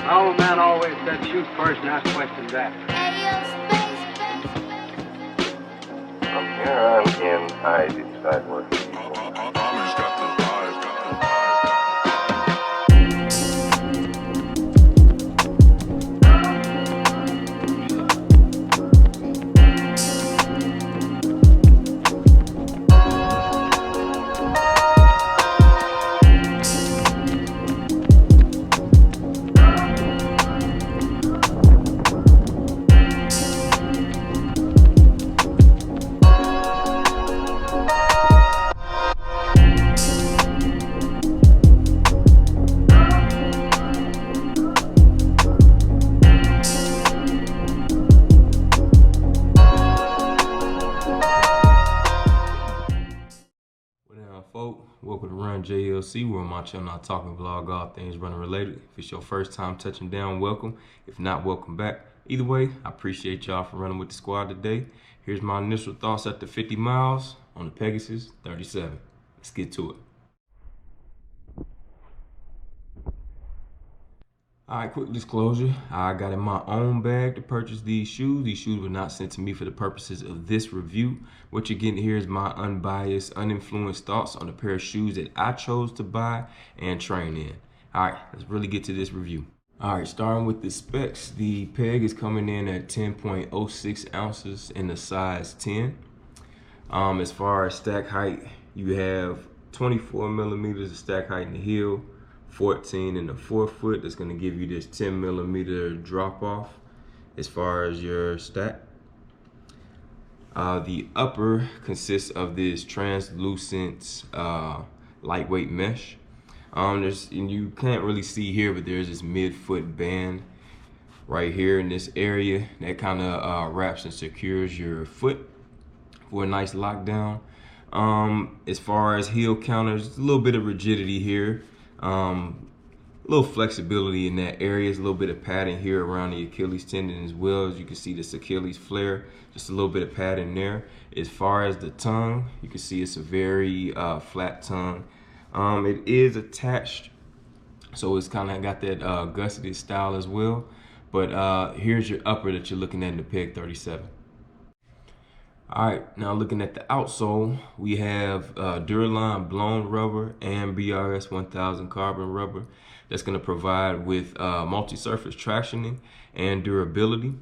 My old man always said shoot first and ask questions after. From here on in, I decide what people Homage got the vibe, Folk, welcome to RunJLC, where on my channel I talk and vlog all things running related. If it's your first time touching down, welcome. If not, welcome back. Either way, I appreciate y'all for running with the squad today. Here's my initial thoughts after 50 miles on the Pegasus 37. Let's get to it. Alright, quick disclosure, I got in my own bag to purchase these shoes. These shoes were not sent to me for the purposes of this review. What you're getting here is my unbiased, uninfluenced thoughts on the pair of shoes that I chose to buy and train in. Alright, let's really get to this review. Alright, starting with the specs, the peg is coming in at 10.06 ounces in the size 10. As far as stack height, you have 24 millimeters of stack height in the heel, 14 in the forefoot. That's going to give you this 10 millimeter drop off as far as your stack. The upper consists of this translucent lightweight mesh. And you can't really see here, but there's this mid-foot band right here in this area that kind of wraps and secures your foot for a nice lockdown. As far as heel counters, a little bit of rigidity here. A little flexibility in that area, a little bit of padding here around the Achilles tendon as well. As you can see, this Achilles flare, just a little bit of padding there. As far as the tongue, you can see it's a very flat tongue. It is attached, so it's kind of got that gusseted style as well. But here's your upper that you're looking at in the Peg 37. All right, now looking at the outsole, we have Duraline blown rubber and BRS 1000 carbon rubber. That's going to provide with multi-surface tractioning and durability.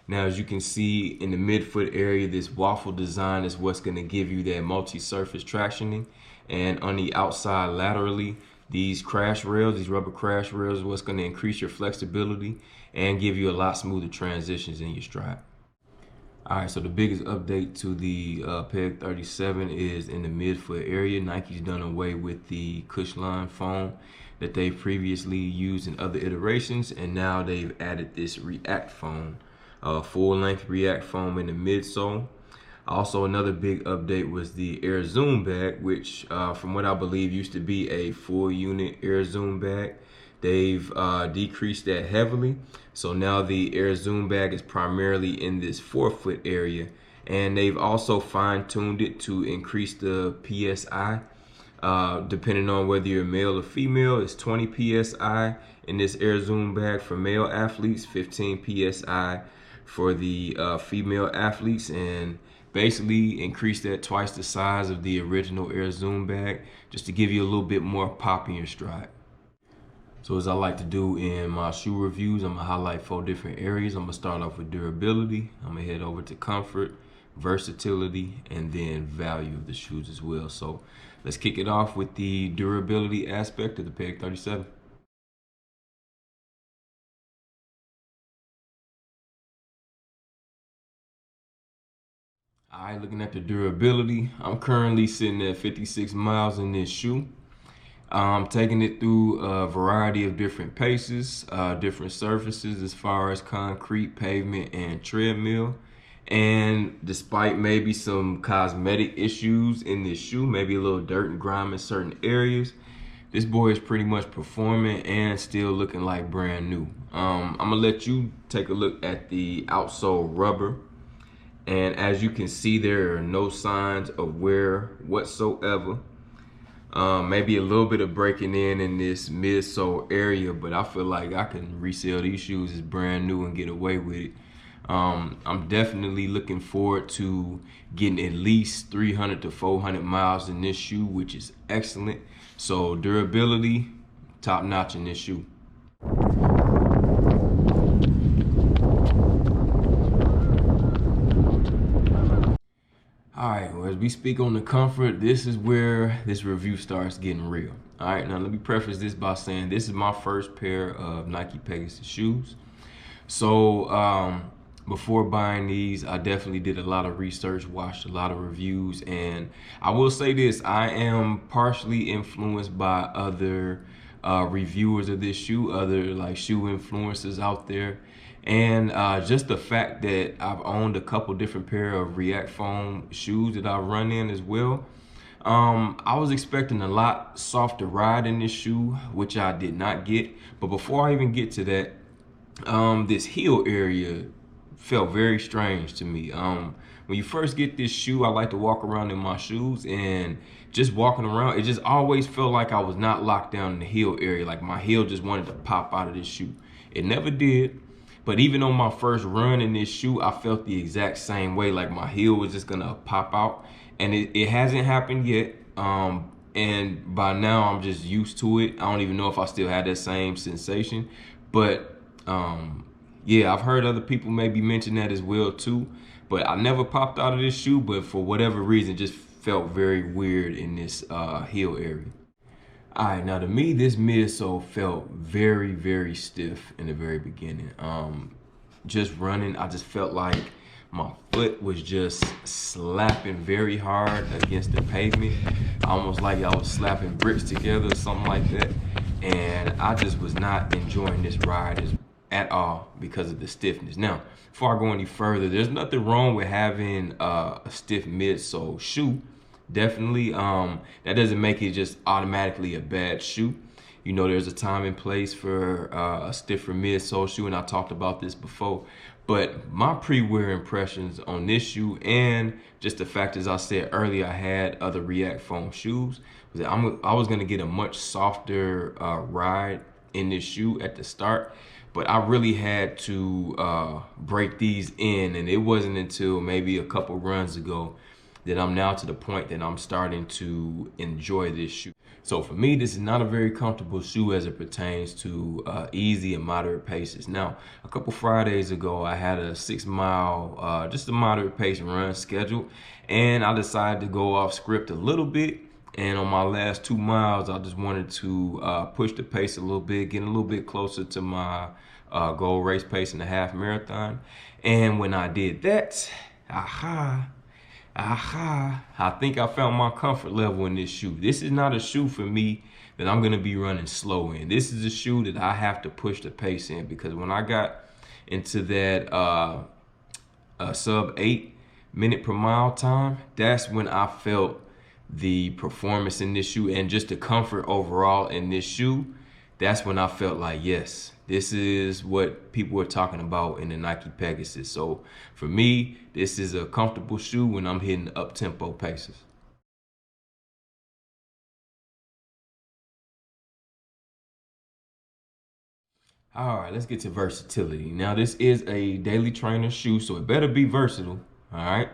Now, as you can see in the midfoot area, this waffle design is what's going to give you that multi-surface tractioning. And on the outside laterally, these crash rails, these rubber crash rails, is what's going to increase your flexibility and give you a lot smoother transitions in your stride. All right, so the biggest update to the Peg 37 is in the midfoot area. Nike's done away with the Cushline foam that they previously used in other iterations, and now they've added this React foam, full-length React foam in the midsole. Also, another big update was the Air Zoom bag, which from what I believe used to be a full unit Air Zoom bag. They've decreased that heavily. So now the Air Zoom bag is primarily in this forefoot area. And they've also fine-tuned it to increase the PSI. Depending on whether you're male or female, it's 20 PSI in this Air Zoom bag for male athletes, 15 PSI for the female athletes, and basically increase that twice the size of the original Air Zoom bag just to give you a little bit more pop in your stride. So as I like to do in my shoe reviews, I'm gonna highlight 4 different areas. I'm gonna start off with durability. I'm gonna head over to comfort, versatility, and then value of the shoes as well. So let's kick it off with the durability aspect of the Peg 37. All right, looking at the durability, I'm currently sitting at 56 miles in this shoe. Taking it through a variety of different paces, different surfaces as far as concrete, pavement, and treadmill. And despite maybe some cosmetic issues in this shoe, maybe a little dirt and grime in certain areas, this boy is pretty much performing and still looking like brand new. I'm gonna let you take a look at the outsole rubber. And as you can see, there are no signs of wear whatsoever. Maybe a little bit of breaking in this midsole area, but I feel like I can resell these shoes as brand new and get away with it. I'm definitely looking forward to getting at least 300 to 400 miles in this shoe, which is excellent. So durability, top notch in this shoe. All right, well, as we speak on the comfort, this is where this review starts getting real. All right, now let me preface this by saying this is my first pair of Nike Pegasus shoes. So before buying these, I definitely did a lot of research, watched a lot of reviews, and I will say this, I am partially influenced by other reviewers of this shoe, other like shoe influencers out there. And just the fact that I've owned a couple different pair of React foam shoes that I run in as well. I was expecting a lot softer ride in this shoe, which I did not get. But before I even get to that, this heel area felt very strange to me. When you first get this shoe, I like to walk around in my shoes, and just walking around, it just always felt like I was not locked down in the heel area. Like my heel just wanted to pop out of this shoe. It never did. But even on my first run in this shoe, I felt the exact same way, like my heel was just gonna pop out. And it hasn't happened yet. And by now I'm just used to it. I don't even know if I still had that same sensation. But yeah, I've heard other people maybe mention that as well too. But I never popped out of this shoe, but for whatever reason, just felt very weird in this heel area. All right, now to me, this midsole felt very, very stiff in the very beginning. Just running, I just felt like my foot was just slapping very hard against the pavement, almost like I was slapping bricks together or something like that. And I just was not enjoying this ride at all because of the stiffness. Now, before I go any further, there's nothing wrong with having a stiff midsole shoe. Definitely, that doesn't make it just automatically a bad shoe. You know, there's a time and place for a stiffer midsole shoe, and I talked about this before. But my pre-wear impressions on this shoe, and just the fact, as I said earlier, I had other React foam shoes, was that I was gonna get a much softer ride in this shoe at the start. But I really had to break these in, and it wasn't until maybe a couple runs ago that I'm now to the point that I'm starting to enjoy this shoe. So for me, this is not a very comfortable shoe as it pertains to easy and moderate paces. Now, a couple Fridays ago, I had a 6 mile, just a moderate pace run scheduled, and I decided to go off script a little bit. And on my last 2 miles, I just wanted to push the pace a little bit, get a little bit closer to my goal race pace in the half marathon. And when I did that, I think I found my comfort level in this shoe. This is not a shoe for me that I'm gonna be running slow in. This is a shoe that I have to push the pace in, because when I got into that sub 8 minute per mile time, that's when I felt the performance in this shoe and just the comfort overall in this shoe. That's when I felt like, yes, this is what people were talking about in the Nike Pegasus. So for me, this is a comfortable shoe when I'm hitting up-tempo paces. All right, let's get to versatility. Now, this is a daily trainer shoe, so it better be versatile, all right?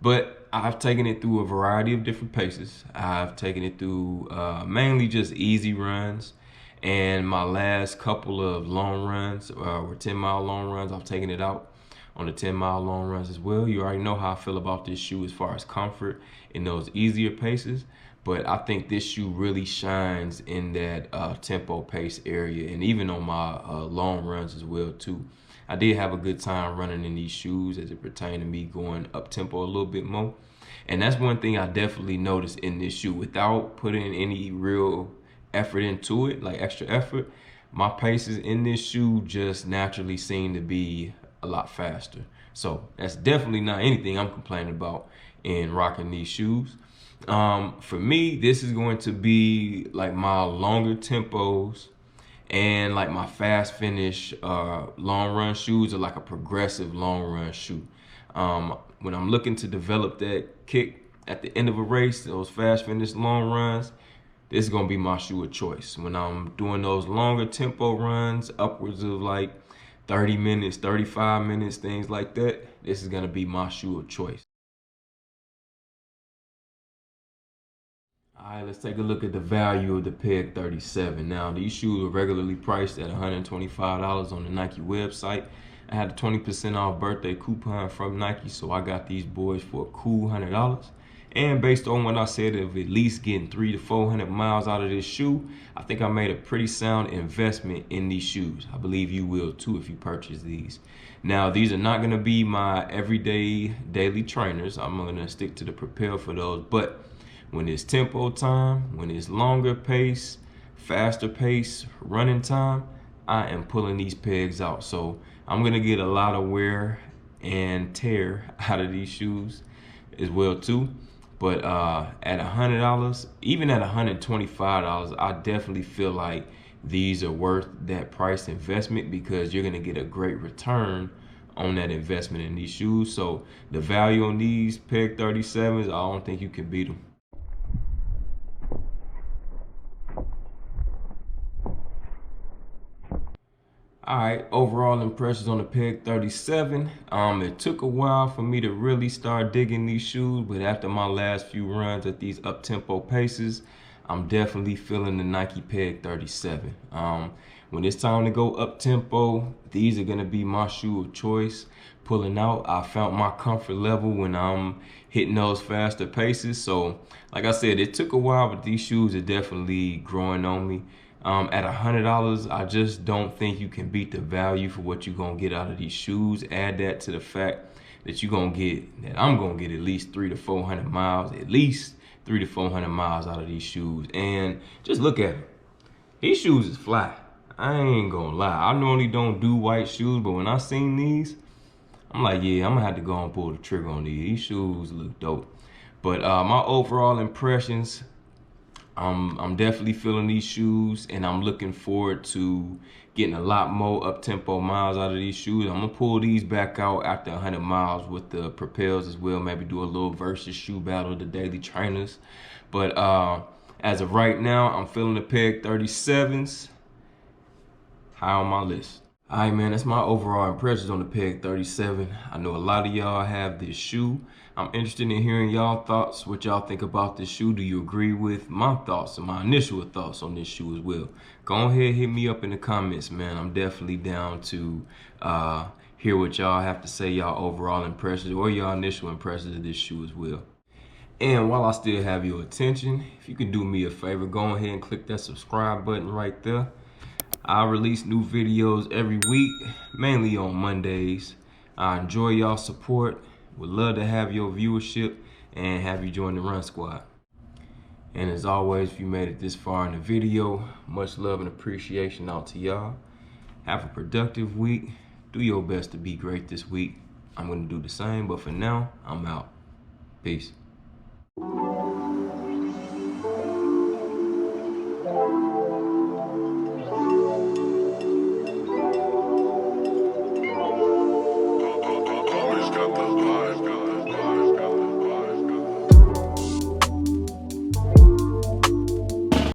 But I've taken it through a variety of different paces. I've taken it through mainly just easy runs. And my last couple of long runs were 10-mile long runs. I've taken it out on the 10-mile long runs as well. You already know how I feel about this shoe as far as comfort in those easier paces. But I think this shoe really shines in that tempo pace area, and even on my long runs as well too. I did have a good time running in these shoes as it pertained to me going up tempo a little bit more. And that's one thing I definitely noticed in this shoe. Without putting any real effort into it, like extra effort, my paces in this shoe just naturally seem to be a lot faster. So that's definitely not anything I'm complaining about in rocking these shoes. For me, this is going to be like my longer tempos and like my fast finish long run shoes are like a progressive long run shoe. When I'm looking to develop that kick at the end of a race, those fast finish long runs, this is gonna be my shoe of choice. When I'm doing those longer tempo runs, upwards of like 30 minutes, 35 minutes, things like that, this is gonna be my shoe of choice. All right, let's take a look at the value of the Peg 37. Now, these shoes are regularly priced at $125 on the Nike website. I had a 20% off birthday coupon from Nike, so I got these boys for a cool $100. And based on what I said of at least getting 300 to 400 miles out of this shoe, I think I made a pretty sound investment in these shoes. I believe you will too if you purchase these. Now, these are not gonna be my everyday daily trainers. I'm gonna stick to the Propel for those, but when it's tempo time, when it's longer pace, faster pace, running time, I am pulling these pegs out. So I'm gonna get a lot of wear and tear out of these shoes as well too. But at $100, even at $125, I definitely feel like these are worth that price investment because you're gonna get a great return on that investment in these shoes. So the value on these Peg 37s, I don't think you can beat them. All right, overall impressions on the Peg 37. It took a while for me to really start digging these shoes, but after my last few runs at these up-tempo paces, I'm definitely feeling the Nike Peg 37. When it's time to go up-tempo, these are gonna be my shoe of choice. Pulling out, I found my comfort level when I'm hitting those faster paces. So, like I said, it took a while, but these shoes are definitely growing on me. At $100, I just don't think you can beat the value for what you're gonna get out of these shoes. Add that to the fact that I'm gonna get at least 300 to 400 miles, at least 300 to 400 miles out of these shoes. And just look at them. These shoes is fly. I ain't gonna lie. I normally don't do white shoes, but when I seen these, I'm like, yeah, I'm gonna have to go and pull the trigger on these. These shoes look dope. But my overall impressions, I'm definitely feeling these shoes, and I'm looking forward to getting a lot more up-tempo miles out of these shoes. I'm gonna pull these back out after 100 miles with the Propels as well. Maybe do a little versus shoe battle with the daily trainers. But as of right now, I'm feeling the Peg 37s high on my list. All right, man, that's my overall impressions on the Peg 37. I know a lot of y'all have this shoe. I'm interested in hearing y'all thoughts, what y'all think about this shoe. Do you agree with my thoughts and my initial thoughts on this shoe as well? Go ahead, hit me up in the comments, man. I'm definitely down to hear what y'all have to say, y'all overall impressions or y'all initial impressions of this shoe as well. And while I still have your attention, if you could do me a favor, go ahead and click that subscribe button right there. I release new videos every week, mainly on Mondays. I enjoy y'all support. Would love to have your viewership and have you join the Run Squad. And as always, if you made it this far in the video, much love and appreciation out to y'all. Have a productive week. Do your best to be great this week. I'm gonna do the same, but for now, I'm out. Peace.